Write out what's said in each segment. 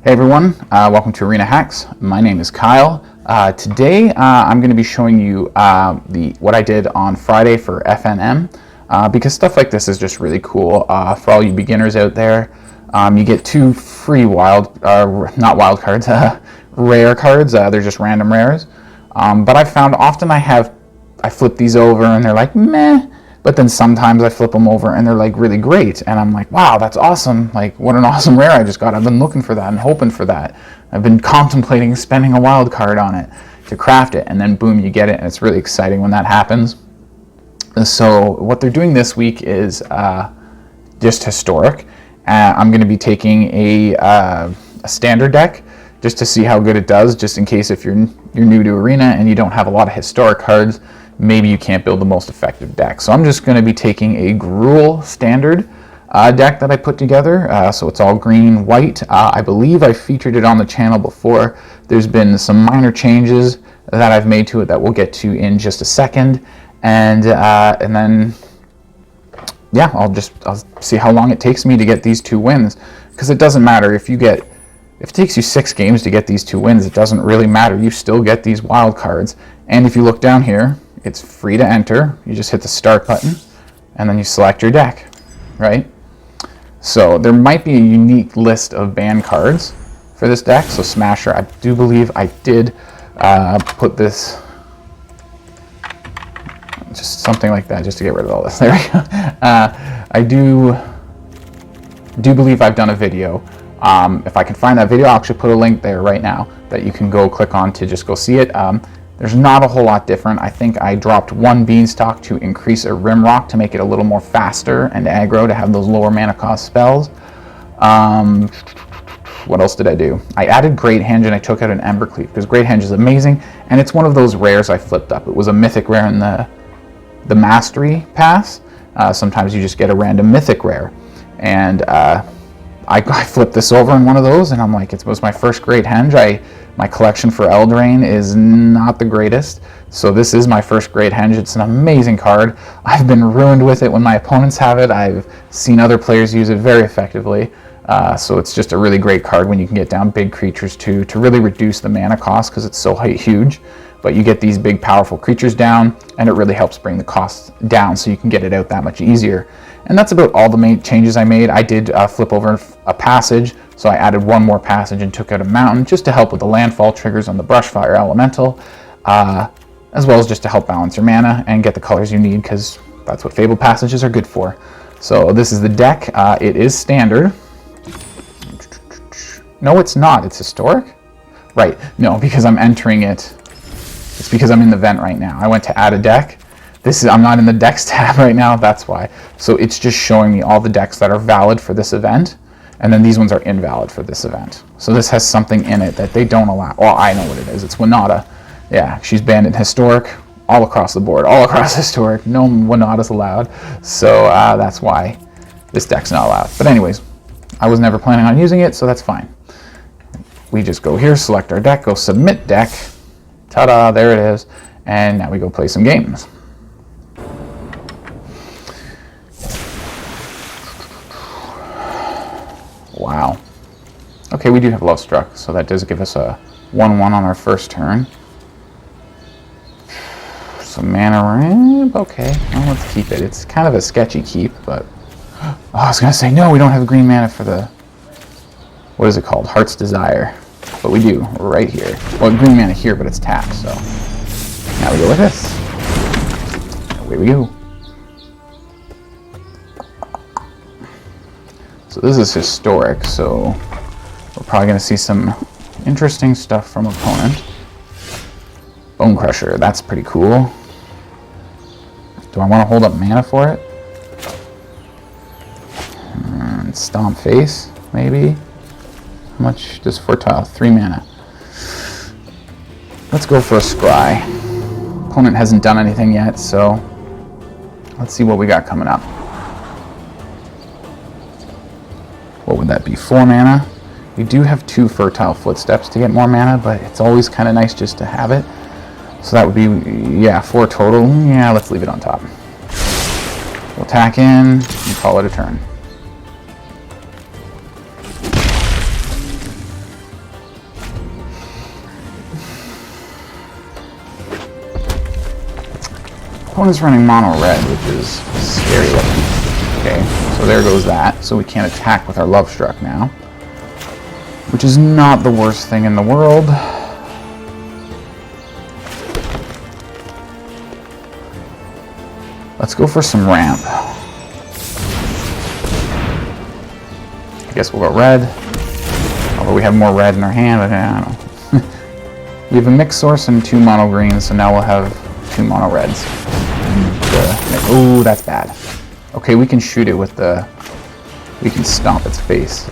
Hey everyone, welcome to Arena Hacks. My name is Kyle. Today I'm going to be showing you what I did on Friday for FNM because stuff like this is just really cool for all you beginners out there. You get 2 free rare cards. They're just random rares. But I found often I flip these over and they're like meh. But then sometimes I flip them over and they're like really great. And I'm like, wow, that's awesome. Like, what an awesome rare I just got. I've been looking for that and hoping for that. I've been contemplating spending a wild card on it to craft it. And then boom, you get it. And it's really exciting when that happens. So what they're doing this week is just historic. I'm going to be taking a standard deck just to see how good it does, just in case if you're new to Arena and you don't have a lot of historic cards, maybe you can't build the most effective deck. So I'm just going to be taking a gruul standard deck that I put together. So it's all green, white. I believe I featured it on the channel before. There's been some minor changes that I've made to it that we'll get to in just a second. And then, yeah, I'll see how long it takes me to get these 2 wins. Because it doesn't matter if it takes you 6 games to get these 2 wins, it doesn't really matter. You still get these wild cards. And if you look down here, it's free to enter. You just hit the start button and then you select your deck, right? So there might be a unique list of ban cards for this deck. So Smasher, I do believe I did put this, just something like that, just to get rid of all this. There we go. I do believe I've done a video. If I can find that video, I'll actually put a link there right now that you can go click on to just go see it. There's not a whole lot different. I think I dropped 1 Beanstalk to increase a Rimrock to make it a little more faster and aggro to have those lower mana cost spells. What else did I do? I added Great Henge and I took out an Embercleave because Great Henge is amazing and it's one of those rares I flipped up. It was a mythic rare in the Mastery Pass. Sometimes you just get a random mythic rare. And I flipped this over in one of those and I'm like, it was my first Great Henge. My collection for Eldraine is not the greatest, so this is my first Great Henge. It's an amazing card. I've been ruined with it when my opponents have it. I've seen other players use it very effectively, so it's just a really great card when you can get down big creatures to really reduce the mana cost because it's so huge. But you get these big powerful creatures down and it really helps bring the cost down so you can get it out that much easier. And that's about all the main changes I made. I did flip over a passage, so I added 1 more passage and took out a mountain just to help with the landfall triggers on the Brushfire Elemental, as well as just to help balance your mana and get the colors you need because that's what Fabled Passages are good for. So this is the deck. It is standard. No, it's not. It's historic? Right. No, because I'm entering it. It's because I'm in the event right now. I went to add a deck. I'm not in the decks tab right now, that's why. So it's just showing me all the decks that are valid for this event, and then these ones are invalid for this event. So this has something in it that they don't allow. Well, I know what it is. It's Winata. Yeah, she's banned in historic, all across the board, all across historic. No Winatas allowed. So that's why this deck's not allowed. But anyways, I was never planning on using it, so that's fine. We just go here, select our deck, go submit deck. Ta-da, there it is. And now we go play some games. Wow. Okay, we do have Lovestruck, so that does give us a 1/1 on our first turn. Some mana ramp, okay. Well, let's keep it. It's kind of a sketchy keep, but... Oh, I was going to say, no, we don't have green mana for the... What is it called? Heart's Desire. But we do, right here. Well, green mana here, but it's tapped, so... Now we go with this. Away we go. So this is historic, so we're probably going to see some interesting stuff from opponent. Bonecrusher, that's pretty cool. Do I want to hold up mana for it? Stomp Face, maybe? How much does Fortile? 3 mana. Let's go for a Scry. Opponent hasn't done anything yet, so let's see what we got coming up. What would that be? 4 mana. We do have 2 Fertile Footsteps to get more mana, but it's always kind of nice just to have it. So that would be, yeah, 4 total. Yeah, let's leave it on top. We'll tack in and call it a turn. Opponent's running mono red, which is scary looking. Okay, so there goes that. So we can't attack with our Lovestruck now, which is not the worst thing in the world. Let's go for some ramp. I guess we'll go red. Although we have more red in our hand, but I don't know. We have a mixed source and 2 mono greens, so now we'll have 2 mono reds. Oh, that's bad. Okay, we can shoot it with the... We can stomp its face.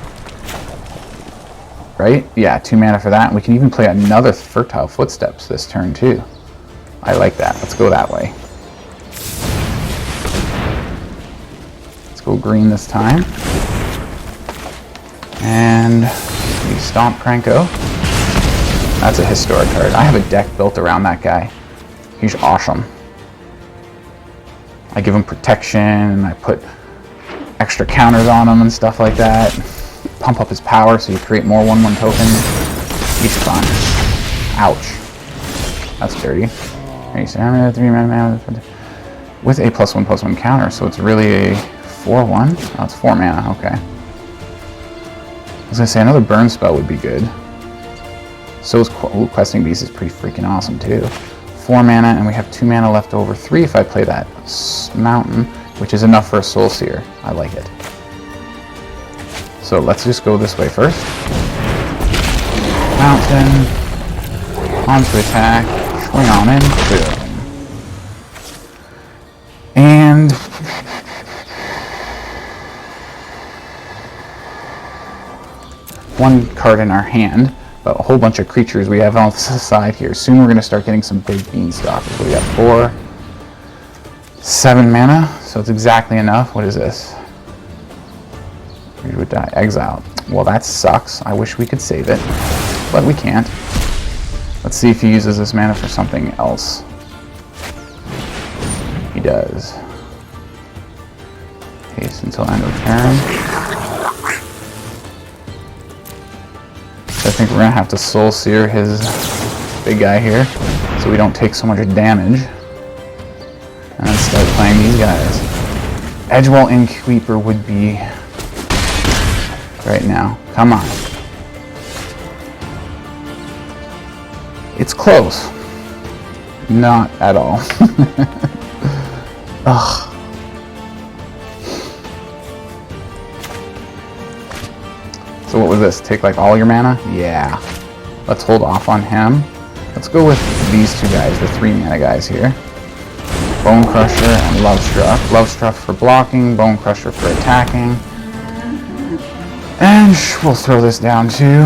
Right? Yeah, 2 mana for that. And we can even play another Fertile Footsteps this turn, too. I like that. Let's go that way. Let's go green this time. And we stomp Cranko. That's a historic card. I have a deck built around that guy. He's awesome. I give him protection, and I put extra counters on him and stuff like that. Pump up his power so you create more 1/1 tokens. He's fun. Ouch. That's dirty. With a +1/+1 counter, so it's really a 4/1. Oh, it's 4 mana, okay. I was gonna say another burn spell would be good. So is Questing Beast is pretty freaking awesome too. 4 mana, and we have 2 mana left over. 3 if I play that mountain, which is enough for a Soul Sear. I like it. So let's just go this way first. Mountain, on to attack, swing on in, boom. And one card in our hand, but a whole bunch of creatures we have on the side here. Soon we're going to start getting some big Beanstalk. So we got 4, 7 mana, so it's exactly enough. What is this? We would die. Exile. Well, that sucks. I wish we could save it, but we can't. Let's see if he uses this mana for something else. He does. Haste until end of turn. I think we're going to have to Soul Sear his big guy here so we don't take so much damage. And then start playing these guys. Edgewall Innkeeper would be right now. Come on. It's close. Not at all. Ugh. So what was this? Take like all your mana? Yeah. Let's hold off on him. Let's go with these 2 guys, the 3 mana guys here. Bonecrusher and Lovestruck. Lovestruck for blocking, Bonecrusher for attacking. And we'll throw this down too.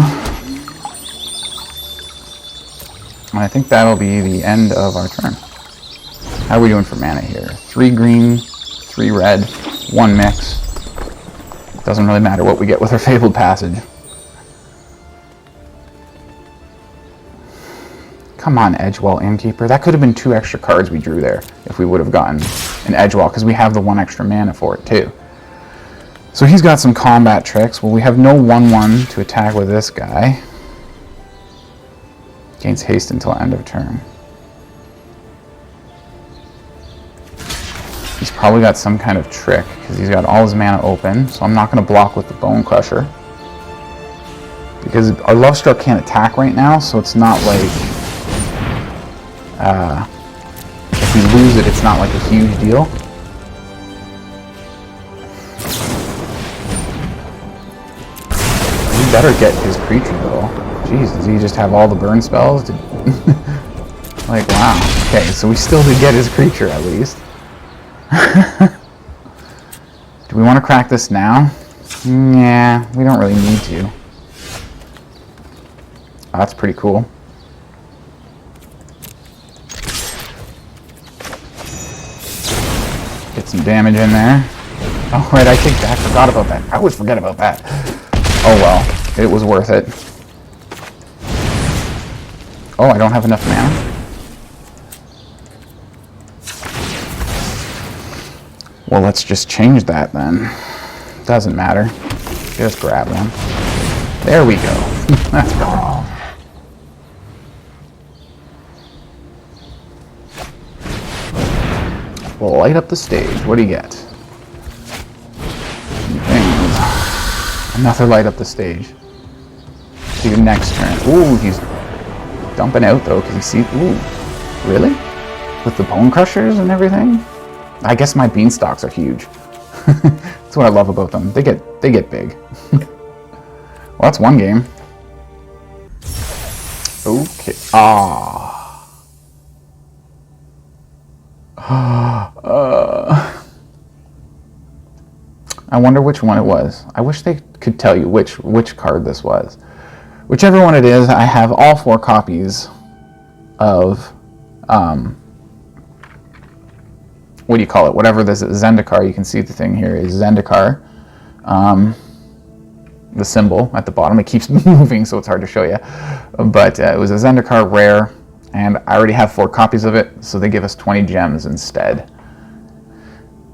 And I think that'll be the end of our turn. How are we doing for mana here? 3 green, 3 red, 1 mix. Doesn't really matter what we get with our Fabled Passage. Come on, Edgewall Innkeeper. That could have been 2 extra cards we drew there if we would have gotten an Edgewall, because we have the 1 extra mana for it too. So he's got some combat tricks. Well, we have no 1/1 to attack with this guy. Gains haste until end of turn. He's probably got some kind of trick, because he's got all his mana open, so I'm not going to block with the Bonecrusher. Because our Lovestruck can't attack right now, so it's not like... if we lose it, it's not like a huge deal. We better get his creature, though. Jeez, does he just have all the burn spells? Like, wow. Okay, so we still did get his creature, at least. Do we want to crack this now? Yeah, we don't really need to. Oh, that's pretty cool. Get some damage in there. Oh, right, I forgot about that. I always forget about that. Oh well, it was worth it. Oh, I don't have enough mana? Well, let's just change that then. Doesn't matter. Just grab them. There we go. That's better. light up the stage. What do you get? Another light up the stage. To your next turn. Ooh, he's dumping out though, because he sees. Ooh, really? With the Bonecrushers and everything? I guess my Beanstalks are huge. That's what I love about them. They get big. Well, that's one game. Okay. I wonder which one it was. I wish they could tell you which card this was. Whichever one it is, I have all 4 copies of what do you call it? Whatever this is, Zendikar. You can see the thing here is Zendikar. The symbol at the bottom. It keeps moving, so it's hard to show you. But it was a Zendikar rare, and I already have 4 copies of it, so they give us 20 gems instead.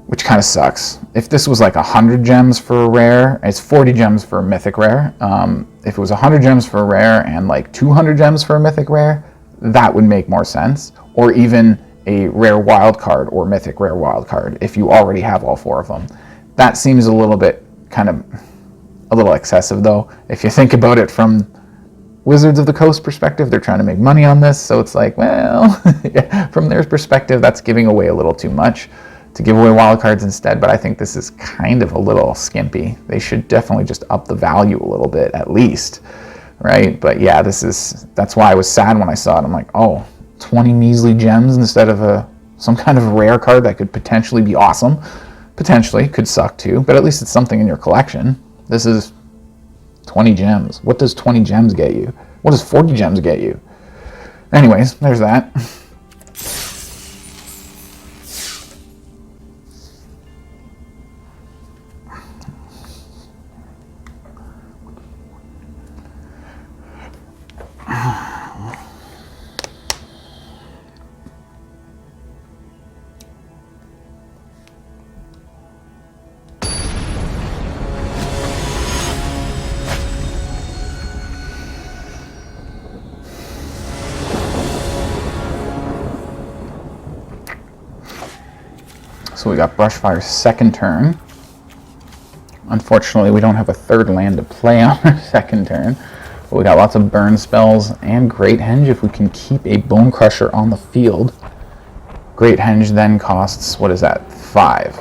Which kind of sucks. If this was like 100 gems for a rare, it's 40 gems for a mythic rare. If it was 100 gems for a rare and like 200 gems for a mythic rare, that would make more sense. Or even a rare wild card or mythic rare wild card if you already have all 4 of them. That seems a little bit a little excessive though. If you think about it from Wizards of the Coast perspective, they're trying to make money on this, so it's like, well, yeah, from their perspective, that's giving away a little too much to give away wild cards instead, but I think this is kind of a little skimpy. They should definitely just up the value a little bit at least, right? But yeah, that's why I was sad when I saw it. I'm like, oh, 20 measly gems instead of some kind of rare card that could potentially be awesome. Potentially, could suck too, but at least it's something in your collection. This is 20 gems. What does 20 gems get you? What does 40 gems get you? Anyways, there's that. So we got Brushfire's second turn. Unfortunately, we don't have a 3rd land to play on our 2nd turn. But we got lots of burn spells and Great Henge if we can keep a Bonecrusher on the field. Great Henge then costs, what is that, 5.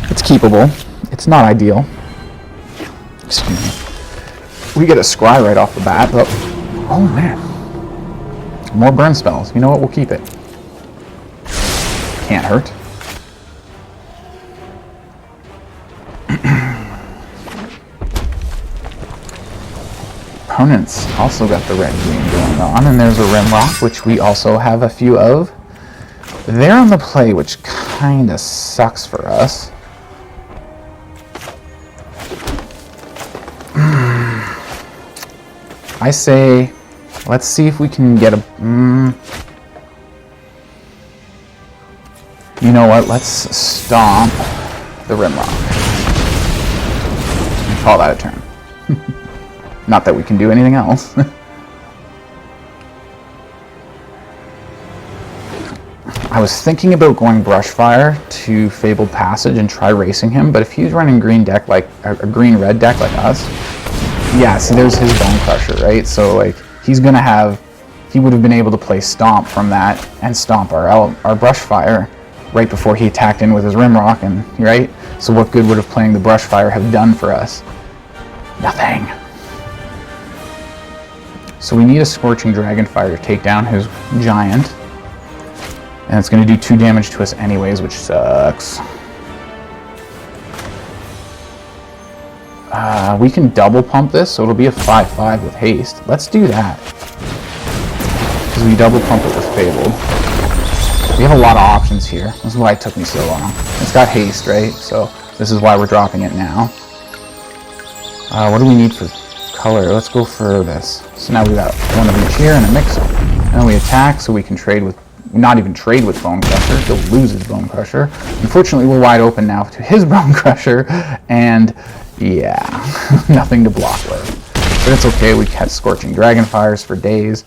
It's keepable. It's not ideal. Excuse me. We get a Scry right off the bat, but oh man. More burn spells. You know what? We'll keep it. Can't hurt. Opponents also got the red-green going on, and there's a Rimrock, which we also have a few of. They're on the play, which kind of sucks for us. I say, let's see if we can get a... You know what? Let's stomp the Rimrock. And call that a turn. Not that we can do anything else. I was thinking about going Brushfire to Fabled Passage and try racing him, but if he's running green deck like a green-red deck like us, yeah, see there's his Bonecrusher, right? So like he's gonna have, he would have been able to play Stomp from that and stomp our Brushfire right before he attacked in with his Rimrock, and right? So what good would have playing the Brushfire have done for us? Nothing. So we need a Scorching Dragonfire to take down his Giant. And it's going to do 2 damage to us anyways, which sucks. We can double pump this, so it'll be a 5/5 with haste. Let's do that. Because we double pump it with Fabled. We have a lot of options here. This is why it took me so long. It's got haste, right? So this is why we're dropping it now. What do we need for color? Let's go for this. So now we got one of each here and a mix. And we attack, so we can trade with, not even trade with Bonecrusher. He'll lose his Bonecrusher. Unfortunately, we're wide open now to his Bonecrusher, and yeah, nothing to block with. But it's okay. We catch Scorching Dragonfires for days.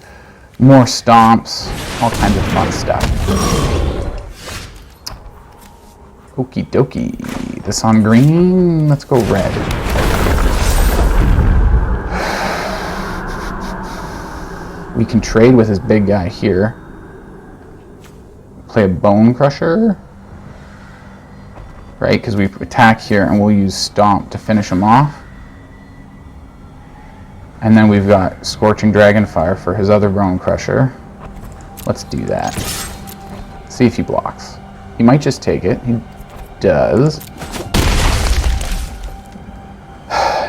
more stomps, all kinds of fun stuff. Okie dokie. This on green, let's go red. We can trade with his big guy here. Play a Bonecrusher. Right, because we attack here and we'll use Stomp to finish him off. And then we've got Scorching Dragonfire for his other Bonecrusher. Let's do that. See if he blocks. He might just take it. He does.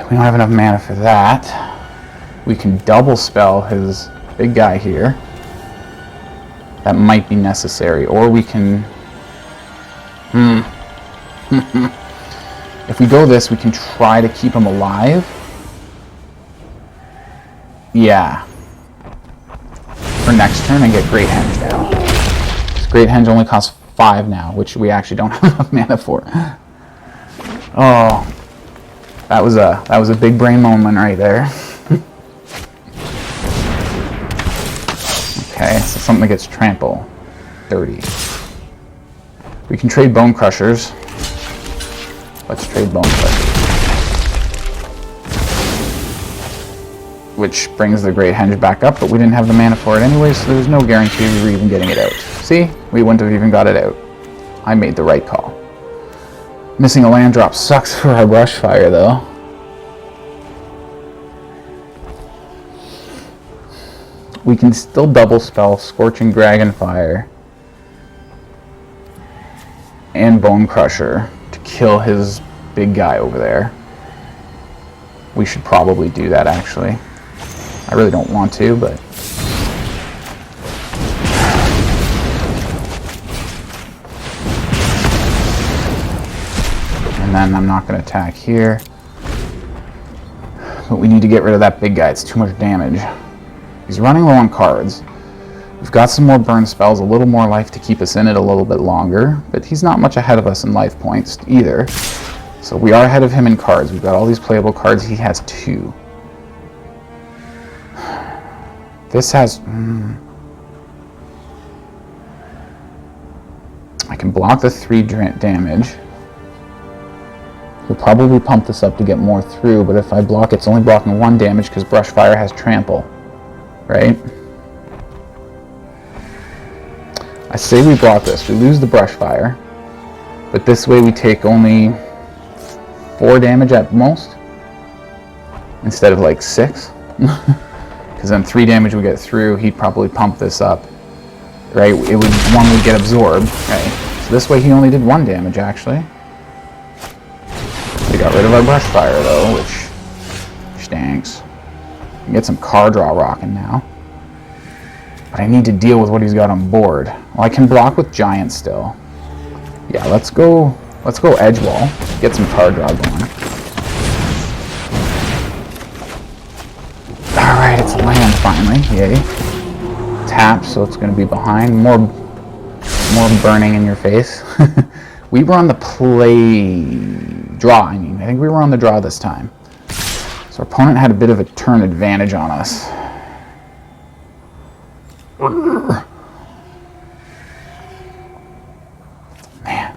We don't have enough mana for that. We can double spell his big guy here. That might be necessary. Or we can... If we go this, we can try to keep him alive. Yeah. For next turn and get Great Henge now. This Great Henge only costs 5 now, which we actually don't have enough mana for. Oh. That was a big brain moment right there. Okay, so something that gets trample. 30. We can trade Bonecrushers. Let's trade Bonecrushers. Which brings the Great Henge back up, but we didn't have the mana for it anyway, so there's no guarantee we were even getting it out. See? We wouldn't have even got it out. I made the right call. Missing a land drop sucks for our Brushfire, though. We can still double spell Scorching Dragonfire and Bonecrusher to kill his big guy over there. We should probably do that, actually. I really don't want to, but... And then I'm not going to attack here. But we need to get rid of that big guy. It's too much damage. He's running low on cards. We've got some more burn spells, a little more life to keep us in it a little bit longer, but he's not much ahead of us in life points either. So we are ahead of him in cards. We've got all these playable cards. He has 2. This has... I can block the 3 damage. He'll probably pump this up to get more through, but if I block, it's only blocking 1 damage because Brushfire has trample. Right? I say we block this. We lose the Brushfire, but this way we take only 4 damage at most instead of like 6. Because then 3 damage we get through, he'd probably pump this up. Right? It would, 1 would get absorbed. Right? So this way he only did 1 damage actually. We got rid of our Brushfire though, which stinks. We can get some card draw rocking now. But I need to deal with what he's got on board. Well, I can block with Giant still. Yeah, let's go Edgewall. Get some card draw going. Alright, it's land finally. Yay. Tap, so it's going to be behind. More burning in your face. We were on the draw, I think we were on the draw this time. So our opponent had a bit of a turn advantage on us. Man.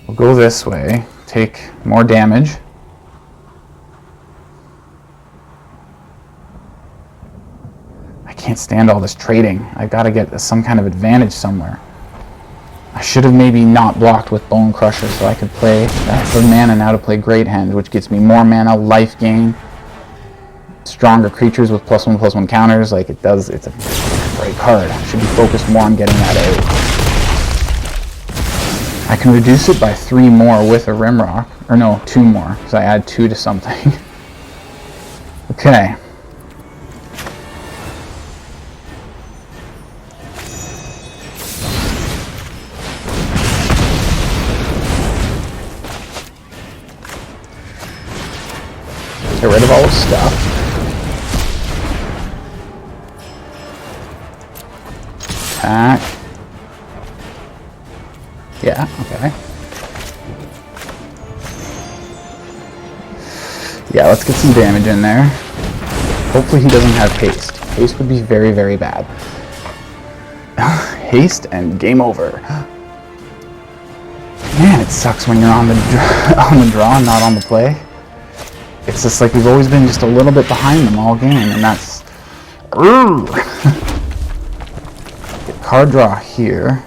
We'll go this way, take more damage. I can't stand all this trading. I've got to get some kind of advantage somewhere. I should have maybe not blocked with Bonecrusher so I could play that for mana now to play Great Henge, which gets me more mana, life gain, stronger creatures with +1/+1 counters. Like it does, it's a great card. I should be focused more on getting that out. I can reduce it by 3 more with a Rimrock, or no, 2 more, because I add 2 to something. Okay. Get rid of all this stuff. Attack. Yeah, okay. Yeah, let's get some damage in there. Hopefully he doesn't have haste. Haste would be very, very bad. Haste and game over. Man, it sucks when you're on the draw and not on the play. It's just like we've always been just a little bit behind them all game, and that's... Get card draw here.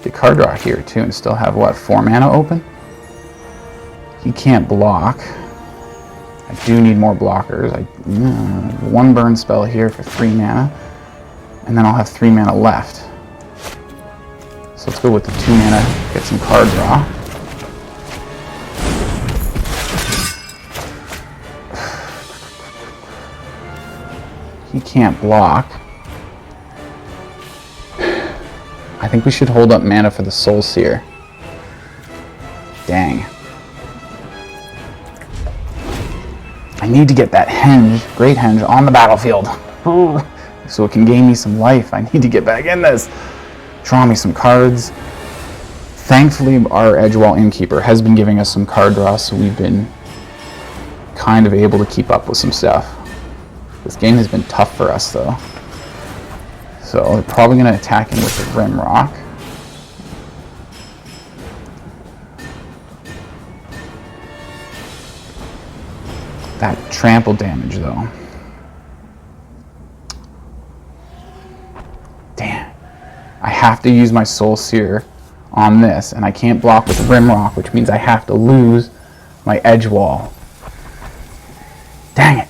Get card draw here too, and still have, what, 4 mana open? He can't block. I do need more blockers. 1 burn spell here for 3 mana, and then I'll have 3 mana left. So let's go with the 2 mana, get some card draw. He can't block. I think we should hold up mana for the Soul Sear. Dang. I need to get that Henge, Great Henge, on the battlefield. So it can gain me some life. I need to get back in this. Draw me some cards. Thankfully, our Edgewall Innkeeper has been giving us some card draw, so we've been kind of able to keep up with some stuff. This game has been tough for us, though. So we're probably going to attack him with the Rimrock. That trample damage, though. Damn. I have to use my Soul Sear on this, and I can't block with Rimrock, which means I have to lose my Edgewall. Dang it.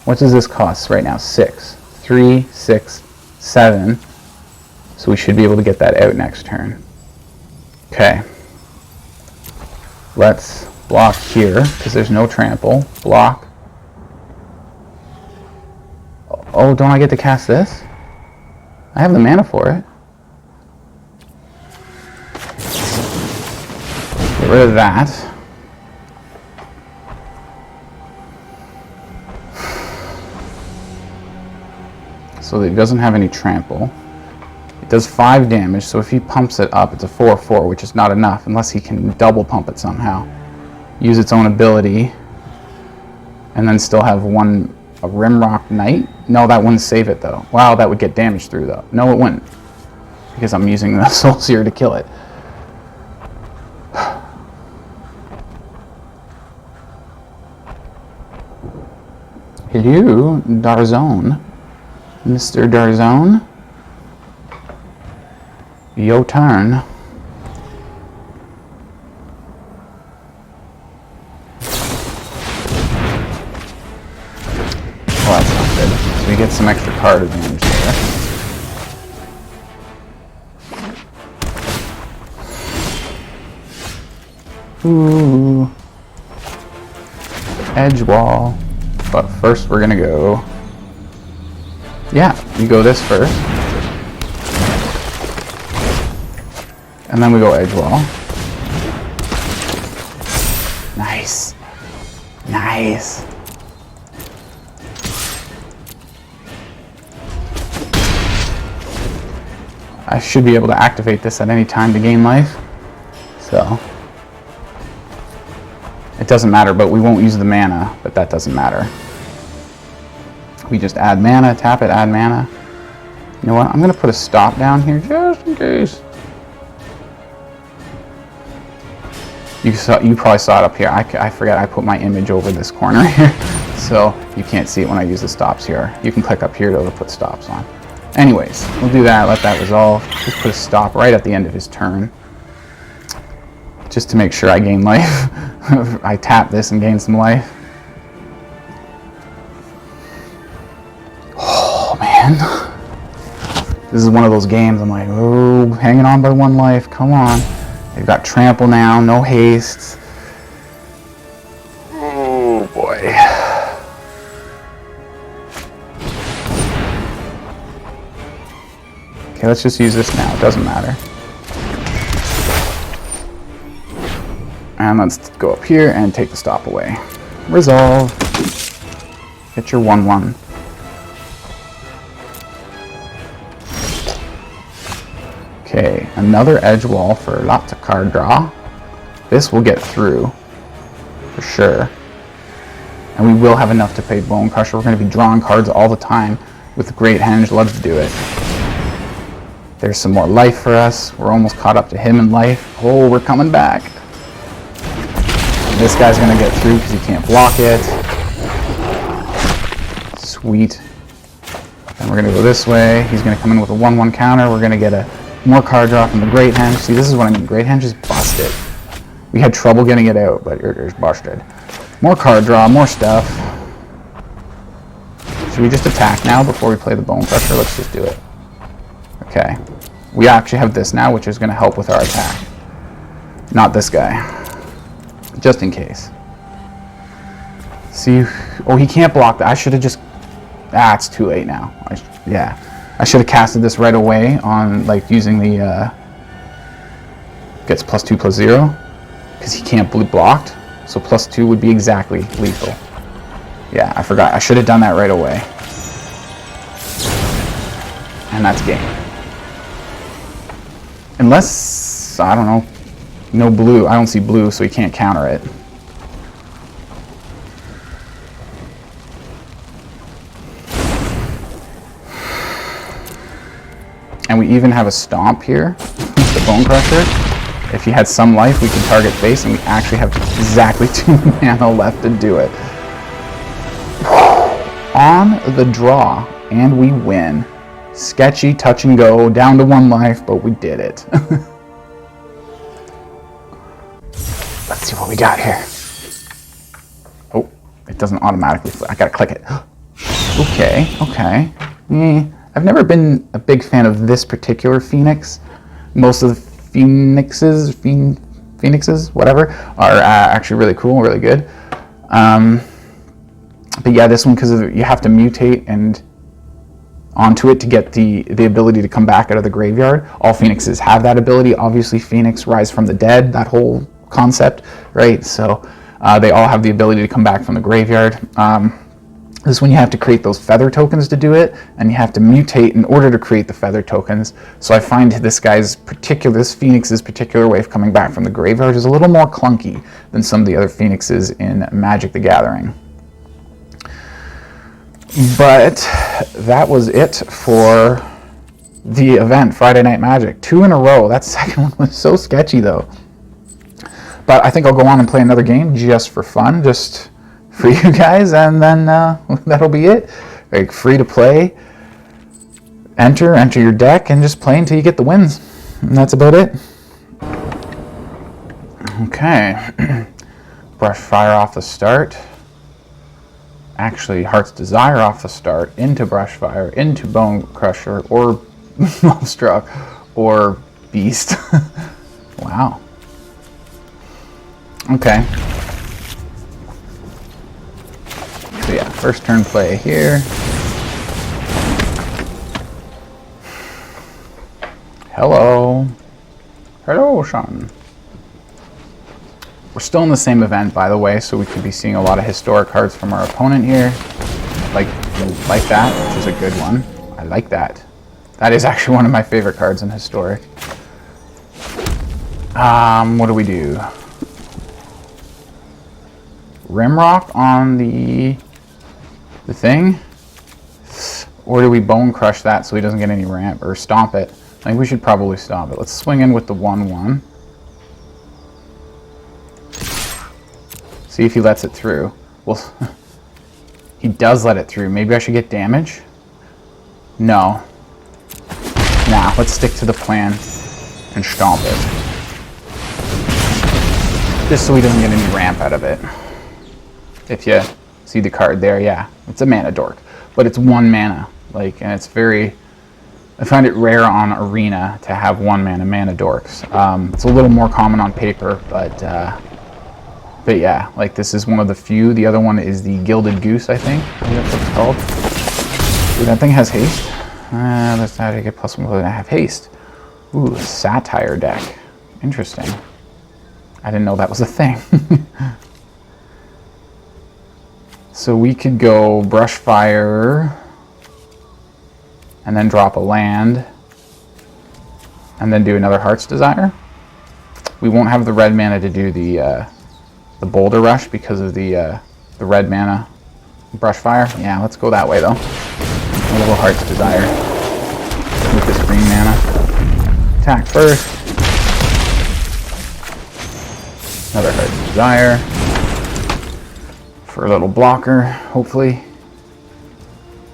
What does this cost right now? 6. 3, 6, 7. So we should be able to get that out next turn. Okay. Let's block here, because there's no trample. Block. Oh, don't I get to cast this? I have the mana for it. Get rid of that. So that he doesn't have any trample. It does 5 damage, so if he pumps it up, it's a 4/4, which is not enough, unless he can double pump it somehow. Use its own ability, and then still have a Rimrock Knight? No, that wouldn't save it, though. Wow, that would get damage through, though. No, it wouldn't, because I'm using the Soul Sear to kill it. Hello, Darzone. Mr. Darzone. Your turn. Well, that's not good. So we get some extra card advantage there. Ooh. Edgewall. But first we're gonna go... Yeah, you go this first. And then we go Edgewall. Nice. Nice. I should be able to activate this at any time to gain life. So it doesn't matter, but we won't use the mana, but that doesn't matter. We just add mana, tap it, add mana. You know what? I'm going to put a stop down here just in case. You probably saw it up here. I forget I put my image over this corner here, so you can't see it when I use the stops here. You can click up here to put stops on. Anyways, we'll do that, let that resolve. Just put a stop right at the end of his turn, just to make sure I gain life. I tap this and gain some life. Oh man, this is one of those games I'm like, oh, hanging on by 1 life, come on. They've got trample now, no haste. Oh boy. Okay, let's just use this now, it doesn't matter. And let's go up here and take the stop away. Resolve. Get your 1/1. Okay, another Edgewall for lots of card draw. This will get through, for sure. And we will have enough to play Bonecrusher. We're going to be drawing cards all the time with Great Henge. Let's do it. There's some more life for us. We're almost caught up to him in life. Oh, we're coming back. This guy's going to get through because he can't block it. Sweet. Then we're going to go this way. He's going to come in with a 1/1 counter. We're going to get a more card draw from the Great Henge. See, this is what I mean. Great Henge is busted. We had trouble getting it out, but it's busted. More card draw, more stuff. Should we just attack now before we play the Bonecrusher? Let's just do it. Okay. We actually have this now, which is going to help with our attack. Not this guy. Just in case. See, oh, he can't block that. I should have just, it's too late now. Yeah, I should have casted this right away on, like, using the, gets +2/+0, because he can't be blocked, so +2 would be exactly lethal. Yeah, I forgot. I should have done that right away. And that's game. Unless, I don't know, no blue. I don't see blue, so he can't counter it. And we even have a stomp here, the Bonecrusher. If he had some life, we can target face, and we actually have exactly 2 mana left to do it. On the draw, and we win. Sketchy, touch and go, down to 1 life, but we did it. Let's see what we got here. Oh, it doesn't automatically flip. I gotta click it. Okay, okay. I've never been a big fan of this particular Phoenix. Most of the Phoenixes, whatever, are actually really cool, really good. But yeah, this one, because you have to mutate and onto it to get the ability to come back out of the graveyard. All Phoenixes have that ability. Obviously, Phoenix Rise from the Dead, that whole concept, right? So they all have the ability to come back from the graveyard. This one you have to create those feather tokens to do it, and you have to mutate in order to create the feather tokens. So I find this Phoenix's particular way of coming back from the graveyard is a little more clunky than some of the other Phoenixes in Magic the Gathering. But that was it for the event, Friday Night Magic. 2 in a row. That second one was so sketchy, though. But I think I'll go on and play another game just for fun, just for you guys, and then that'll be it. Like, free to play. Enter your deck, and just play until you get the wins. And that's about it. Okay. Brushfire off the start. Actually, Heart's Desire off the start, into Brushfire, into Bonecrusher, or Lovestruck, or Beast. Wow. Okay. So yeah, first turn play here. Hello. Hello, Sean. We're still in the same event, by the way, so we could be seeing a lot of historic cards from our opponent here. Like that, which is a good one. I like that. That is actually one of my favorite cards in historic. What do we do? Rimrock on the thing? Or do we Bone Crush that so he doesn't get any ramp, or stomp it? I think we should probably stomp it. Let's swing in with the 1/1. See if he lets it through. Well, he does let it through. Maybe I should get damage? No. Nah, let's stick to the plan and stomp it. Just so he doesn't get any ramp out of it. If you see the card there, yeah, it's a mana dork. But it's 1 mana. Like, and it's very... I find it rare on Arena to have 1 mana dorks. It's a little more common on paper, but yeah, like this is one of the few. The other one is the Gilded Goose, I think. That's what it's called. Ooh, that thing has haste. That's how to get +1 and I have haste. Ooh, a satire deck. Interesting. I didn't know that was a thing. So we could go Brushfire, and then drop a land, and then do another Heart's Desire. We won't have the red mana to do the Boulder Rush because of the The red mana. Brushfire? Yeah, let's go that way though. A little Heart's Desire. With this green mana. Attack first. Another Heart's Desire. For a little blocker, hopefully.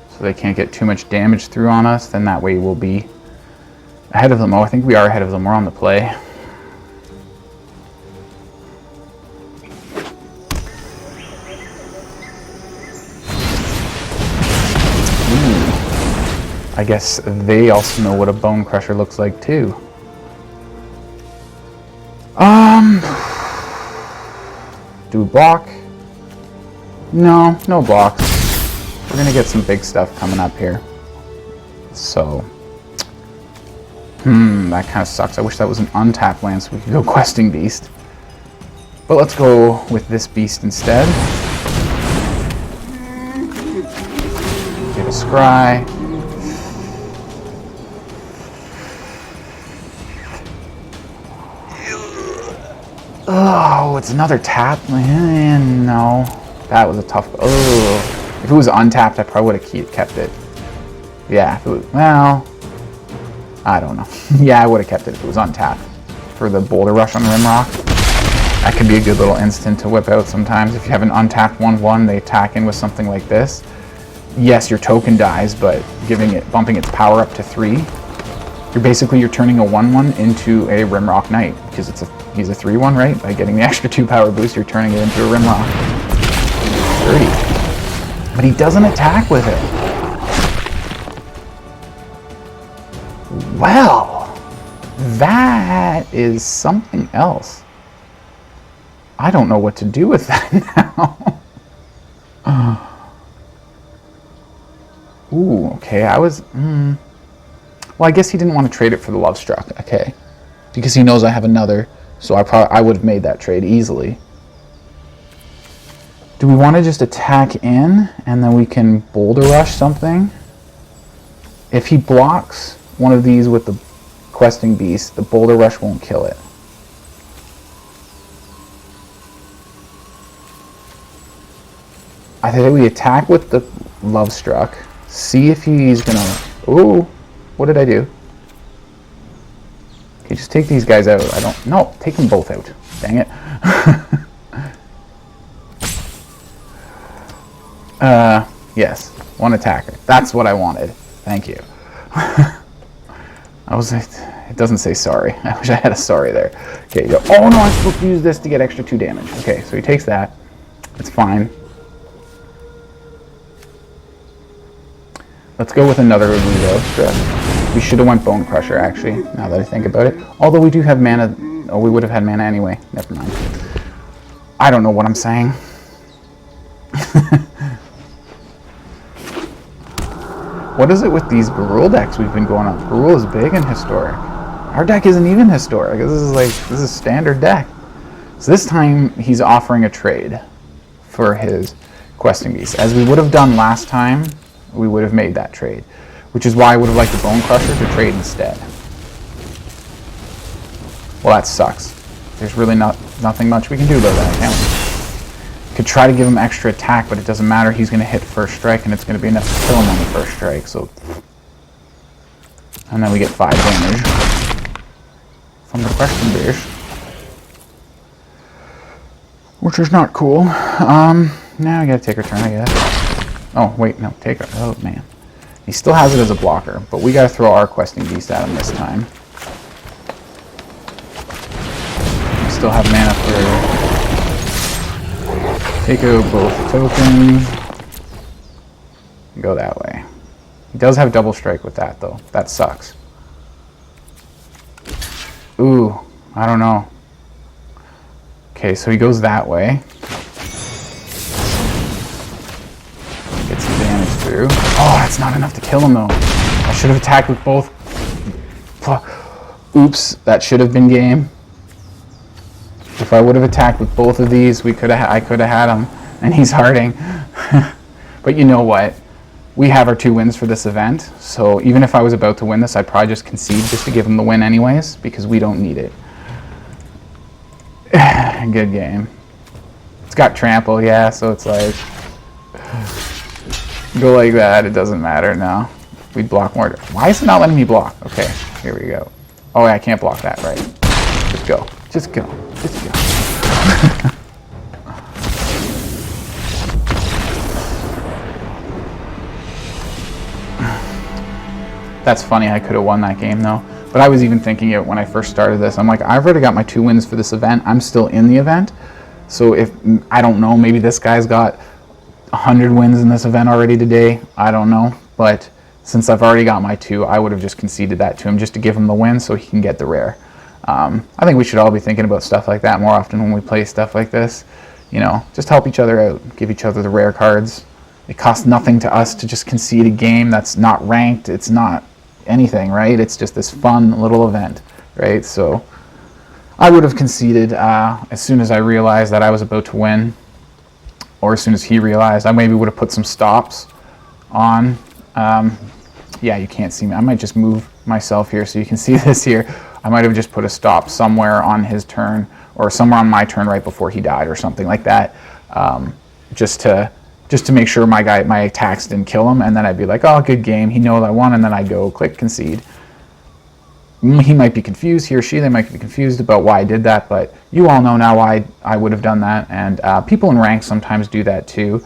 So they can't get too much damage through on us. Then that way we'll be ahead of them. Oh, I think we are ahead of them. We're on the play. I guess they also know what a Bonecrusher looks like too. Do we block? No, no blocks. We're gonna get some big stuff coming up here. So, that kind of sucks. I wish that was an untapped land so we could go Questing Beast. But let's go with this beast instead. Get a Scry. Oh, it's another tap? No. That was a tough... Oh. If it was untapped, I probably would have kept it. Yeah, if it was... Well... I don't know. Yeah, I would have kept it if it was untapped. For the Boulder Rush on Rimrock. That could be a good little instant to whip out sometimes. If you have an untapped 1/1, they attack in with something like this. Yes, your token dies, but bumping its power up to 3... You're turning a 1/1 into a Rimrock Knight, because he's a 3/1, right? By getting the extra 2 power boost, you're turning it into a Rimrock. 30. But he doesn't attack with it. Well, that is something else. I don't know what to do with that now. Ooh, okay, well, I guess he didn't want to trade it for the Lovestruck, okay. Because he knows I have another, so I would have made that trade easily. Do we want to just attack in, and then we can Boulder Rush something? If he blocks one of these with the Questing Beast, the Boulder Rush won't kill it. I think we attack with the Lovestruck, see if he's gonna... Ooh! What did I do? Okay, just take these guys out. No, take them both out. Dang it. Yes, one attacker. That's what I wanted. Thank you. It doesn't say sorry. I wish I had a sorry there. Okay, oh no, I'm supposed to use this to get extra 2 damage. Okay, so he takes that. It's fine. Let's go with another Lovestruck. We should have went Bonecrusher, actually, now that I think about it. Although we do have mana... Oh, we would have had mana anyway. Never mind. I don't know what I'm saying. What is it with these gruul decks we've been going on? Gruul is big and historic. Our deck isn't even historic. This is standard deck. So this time, he's offering a trade for his Questing Beast. As we would have done last time, we would have made that trade. Which is why I would have liked the Bonecrusher to trade instead. Well, that sucks. There's really nothing much we can do about that, can we? Could try to give him extra attack, but it doesn't matter. He's going to hit first strike, and it's going to be enough to kill him on the first strike. So, and then we get 5 damage from the Questing Beast, which is not cool. Now we got to take our turn, I guess. Oh wait, no, take our. Oh man. He still has it as a blocker, but we gotta throw our Questing Beast at him this time. We still have mana for... Take out both tokens. Go that way. He does have double strike with that, though. That sucks. Ooh, I don't know. Okay, so he goes that way. Get some damage through. Oh, that's not enough to kill him, though. I should have attacked with both. Oops, that should have been game. If I would have attacked with both of these, I could have had him, and he's harding. But you know what? We have our 2 wins for this event, so even if I was about to win this, I'd probably just concede just to give him the win anyways, because we don't need it. Good game. It's got trample, yeah, so it's like, go like that, it doesn't matter now. We block more. Why is it not letting me block? Okay, here we go. Oh, I can't block that, right. Just go, just go, just go. That's funny, I could have won that game though. But I was even thinking it when I first started this. I'm like, I've already got my 2 wins for this event. I'm still in the event. So if, I don't know, maybe this guy's got 100 wins in this event already today. I don't know. But since I've already got my 2, I would have just conceded that to him just to give him the win so he can get the rare. I think we should all be thinking about stuff like that more often when we play stuff like this. You know, just help each other out. Give each other the rare cards. It costs nothing to us to just concede a game that's not ranked. It's not anything, right? It's just this fun little event, right? So I would have conceded as soon as I realized that I was about to win, or as soon as he realized. I maybe would have put some stops on. Yeah, you can't see me. I might just move myself here so you can see this here. I might have just put a stop somewhere on his turn, or somewhere on my turn right before he died, or something like that, just to make sure my attacks didn't kill him, and then I'd be like, oh, good game, he knows I won, and then I'd go click concede. He might be confused, he or she, they might be confused about why I did that, but you all know now why I would have done that, and people in ranks sometimes do that too.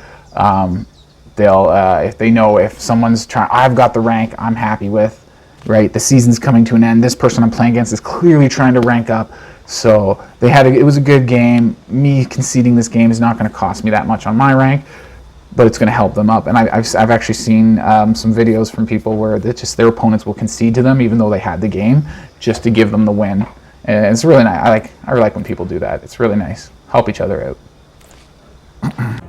They'll, if they know if someone's trying, I've got the rank I'm happy with, right, the season's coming to an end, this person I'm playing against is clearly trying to rank up, so it was a good game, me conceding this game is not going to cost me that much on my rank, but it's going to help them up. And I've actually seen some videos from people where their opponents will concede to them even though they had the game, just to give them the win. And it's really nice. I like when people do that. It's really nice. Help each other out.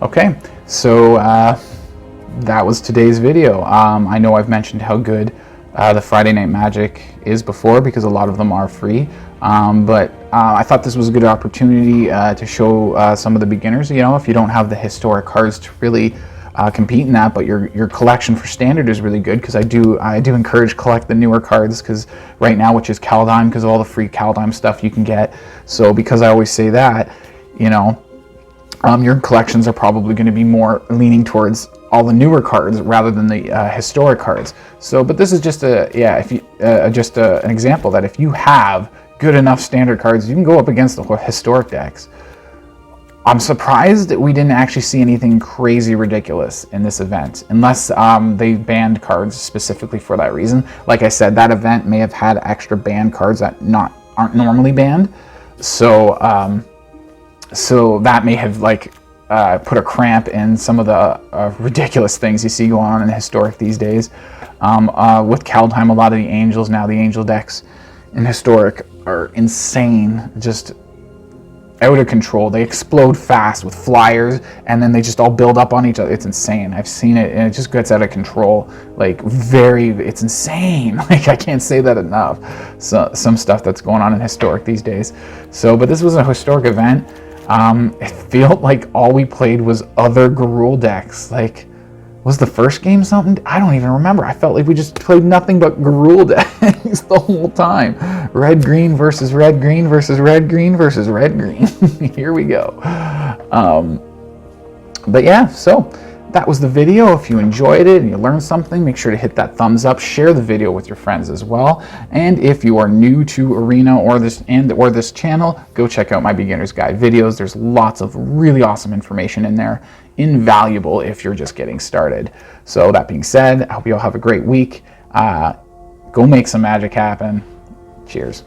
Okay, so that was today's video. I know I've mentioned how good the Friday Night Magic is before, because a lot of them are free. But I thought this was a good opportunity to show some of the beginners, you know, if you don't have the historic cards to really compete in that, but your collection for standard is really good, because I do encourage collect the newer cards, because right now, which is Kaldheim, because of all the free Kaldheim stuff you can get. So because I always say that, you know, your collections are probably going to be more leaning towards all the newer cards rather than the historic cards. So, but this is just an example that if you have good enough standard cards, you can go up against the historic decks. I'm surprised that we didn't actually see anything crazy ridiculous in this event, unless they banned cards specifically for that reason. Like I said, that event may have had extra banned cards that aren't normally banned, so so that may have put a cramp in some of the ridiculous things you see going on in historic these days. With Kaldheim, a lot of the angels now, the angel decks in historic are insane, just out of control. They explode fast with flyers, and then they just all build up on each other. It's insane. I've seen it, and it just gets out of control. It's insane. I can't say that enough. So some stuff that's going on in historic these days. So, but this was a historic event. It felt like all we played was other gruul decks. Was the first game something? I don't even remember. I felt like we just played nothing but gruul decks the whole time. Red green versus red green versus red green versus red green. Here we go. But yeah, so that was the video. If you enjoyed it and you learned something, make sure to hit that thumbs up. Share the video with your friends as well. And if you are new to Arena or this channel, go check out my beginner's guide videos. There's lots of really awesome information in there. Invaluable if you're just getting started. So that being said, I hope you all have a great week. Go make some magic happen. Cheers.